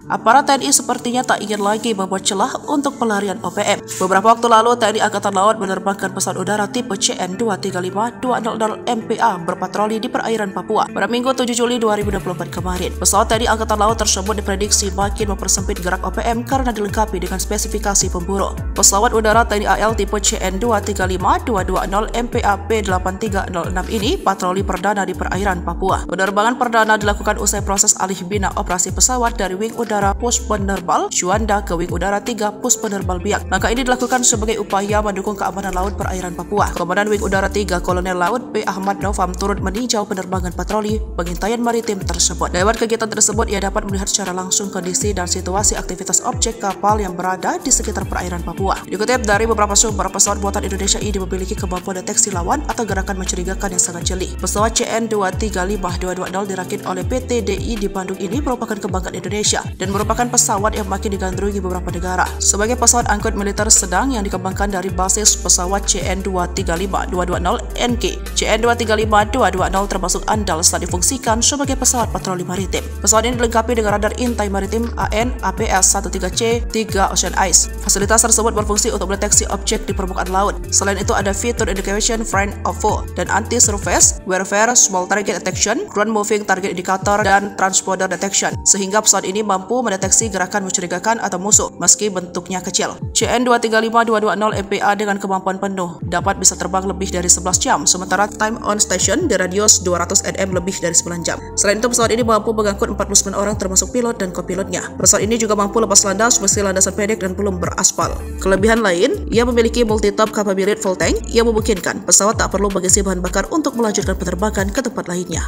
Aparat TNI sepertinya tak ingin lagi membuat celah untuk pelarian OPM. Beberapa waktu lalu, TNI Angkatan Laut menerbangkan pesawat udara tipe CN-235-200 MPA berpatroli di perairan Papua pada Minggu 7 Juli 2024 kemarin. Pesawat TNI Angkatan Laut tersebut diprediksi makin mempersempit gerak OPM karena dilengkapi dengan spesifikasi pemburu. Pesawat udara TNI AL tipe CN-235-220 MPA P8306 ini patroli perdana di perairan Papua. Penerbangan perdana dilakukan usai proses alih bina operasi pesawat dari Wing Udara Pos Penerbal Juanda ke Wing Udara 3 Pos Penerbal Biak. Langkah ini dilakukan sebagai upaya mendukung keamanan laut perairan Papua. Komandan Wing Udara 3 Kolonel Laut P. Ahmad Nofam turut meninjau penerbangan patroli pengintaian maritim tersebut. Lewat kegiatan tersebut, ia dapat melihat secara langsung kondisi dan situasi aktivitas objek kapal yang berada di sekitar perairan Papua. Dikutip dari beberapa sumber, pesawat buatan Indonesia ini memiliki kemampuan deteksi lawan atau gerakan mencurigakan yang sangat jeli. Pesawat CN-235-220 dirakit oleh PT DI di Bandung ini merupakan kebanggaan Indonesia dan merupakan pesawat yang makin digandrungi beberapa negara. Sebagai pesawat angkut militer sedang yang dikembangkan dari basis pesawat CN-235-220 NG, CN-235-220 termasuk andal saat difungsikan sebagai pesawat patroli maritim. Pesawat ini dilengkapi dengan radar intai maritim AN APS-13C-3 Ocean Eyes. Fasilitas tersebut berfungsi untuk mendeteksi objek di permukaan laut. Selain itu, ada fitur Indication Friend of Foe dan Anti-Surface Warfare Small Target Detection, Ground Moving Target Indicator, dan Transponder Detection, sehingga pesawat ini mampu mendeteksi gerakan mencurigakan atau musuh meski bentuknya kecil. CN-235-220 MPA dengan kemampuan penuh dapat bisa terbang lebih dari 11 jam, sementara time on station di radius 200 nm lebih dari 9 jam. Selain itu, pesawat ini mampu mengangkut 49 orang termasuk pilot dan kopilotnya. Pesawat ini juga mampu lepas landas meski landasan pendek dan belum beraspal. Kelebihan lain, ia memiliki multi-top capability full tank yang memungkinkan pesawat tak perlu mengisi bahan bakar untuk melanjutkan penerbangan ke tempat lainnya.